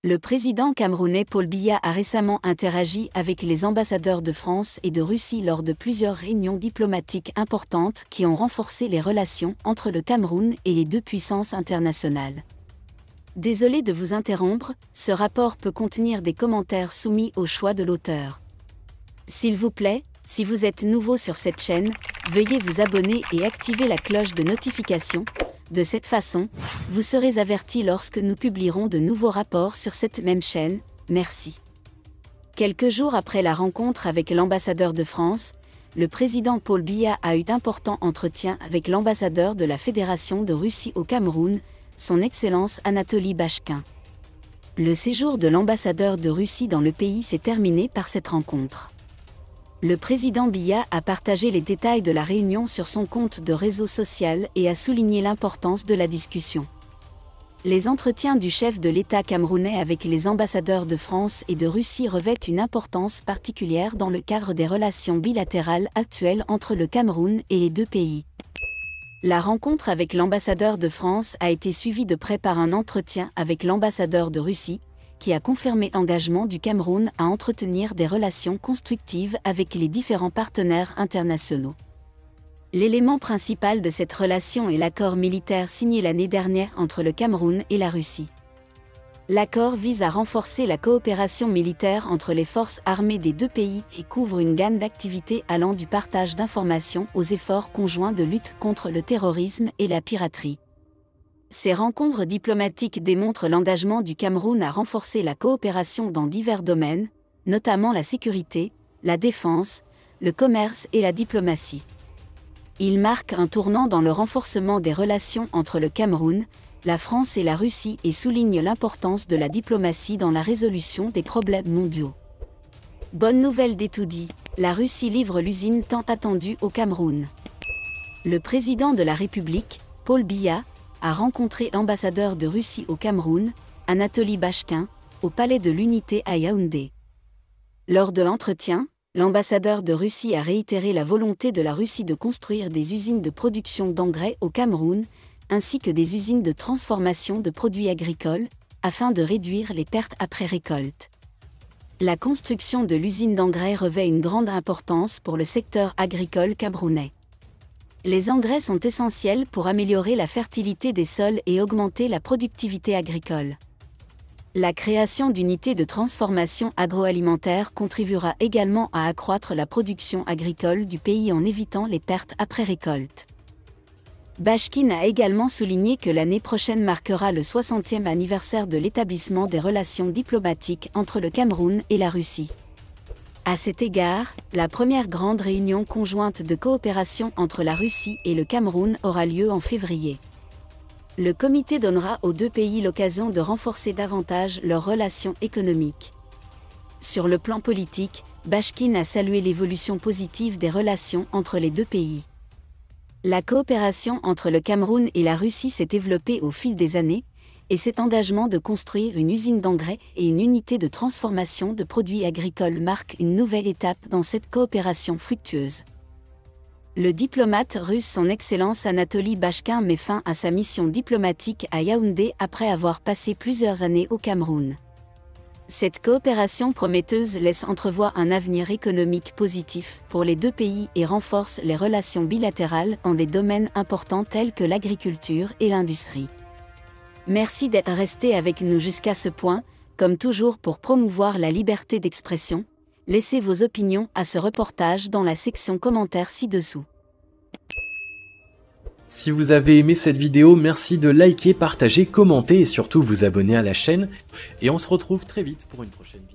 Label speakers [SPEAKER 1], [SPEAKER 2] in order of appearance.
[SPEAKER 1] Le président camerounais Paul Biya a récemment interagi avec les ambassadeurs de France et de Russie lors de plusieurs réunions diplomatiques importantes qui ont renforcé les relations entre le Cameroun et les deux puissances internationales. Désolé de vous interrompre, ce rapport peut contenir des commentaires soumis au choix de l'auteur. S'il vous plaît, si vous êtes nouveau sur cette chaîne, veuillez vous abonner et activer la cloche de notification. De cette façon, vous serez averti lorsque nous publierons de nouveaux rapports sur cette même chaîne. Merci. Quelques jours après la rencontre avec l'ambassadeur de France, le président Paul Biya a eu d'importants entretiens avec l'ambassadeur de la Fédération de Russie au Cameroun, son Excellence Anatoly Bashkin. Le séjour de l'ambassadeur de Russie dans le pays s'est terminé par cette rencontre. Le président Biya a partagé les détails de la réunion sur son compte de réseau social et a souligné l'importance de la discussion. Les entretiens du chef de l'État camerounais avec les ambassadeurs de France et de Russie revêtent une importance particulière dans le cadre des relations bilatérales actuelles entre le Cameroun et les deux pays. La rencontre avec l'ambassadeur de France a été suivie de près par un entretien avec l'ambassadeur de Russie, qui a confirmé l'engagement du Cameroun à entretenir des relations constructives avec les différents partenaires internationaux. L'élément principal de cette relation est l'accord militaire signé l'année dernière entre le Cameroun et la Russie. L'accord vise à renforcer la coopération militaire entre les forces armées des deux pays et couvre une gamme d'activités allant du partage d'informations aux efforts conjoints de lutte contre le terrorisme et la piraterie. Ces rencontres diplomatiques démontrent l'engagement du Cameroun à renforcer la coopération dans divers domaines, notamment la sécurité, la défense, le commerce et la diplomatie. Il marque un tournant dans le renforcement des relations entre le Cameroun, la France et la Russie et souligne l'importance de la diplomatie dans la résolution des problèmes mondiaux. Bonne nouvelle d'Etoudi, la Russie livre l'usine tant attendue au Cameroun. Le président de la République, Paul Biya, a rencontré l'ambassadeur de Russie au Cameroun, Anatoly Bashkin, au Palais de l'Unité à Yaoundé. Lors de l'entretien, l'ambassadeur de Russie a réitéré la volonté de la Russie de construire des usines de production d'engrais au Cameroun, ainsi que des usines de transformation de produits agricoles, afin de réduire les pertes après récolte. La construction de l'usine d'engrais revêt une grande importance pour le secteur agricole camerounais. Les engrais sont essentiels pour améliorer la fertilité des sols et augmenter la productivité agricole. La création d'unités de transformation agroalimentaire contribuera également à accroître la production agricole du pays en évitant les pertes après récolte. Bashkin a également souligné que l'année prochaine marquera le 60e anniversaire de l'établissement des relations diplomatiques entre le Cameroun et la Russie. À cet égard, la première grande réunion conjointe de coopération entre la Russie et le Cameroun aura lieu en février. Le comité donnera aux deux pays l'occasion de renforcer davantage leurs relations économiques. Sur le plan politique, Bashkin a salué l'évolution positive des relations entre les deux pays. La coopération entre le Cameroun et la Russie s'est développée au fil des années, et cet engagement de construire une usine d'engrais et une unité de transformation de produits agricoles marque une nouvelle étape dans cette coopération fructueuse. Le diplomate russe Son Excellence Anatoly Bashkin met fin à sa mission diplomatique à Yaoundé après avoir passé plusieurs années au Cameroun. Cette coopération prometteuse laisse entrevoir un avenir économique positif pour les deux pays et renforce les relations bilatérales dans des domaines importants tels que l'agriculture et l'industrie. Merci d'être resté avec nous jusqu'à ce point, comme toujours pour promouvoir la liberté d'expression. Laissez vos opinions à ce reportage dans la section commentaires ci-dessous.
[SPEAKER 2] Si vous avez aimé cette vidéo, merci de liker, partager, commenter et surtout vous abonner à la chaîne. Et on se retrouve très vite pour une prochaine vidéo.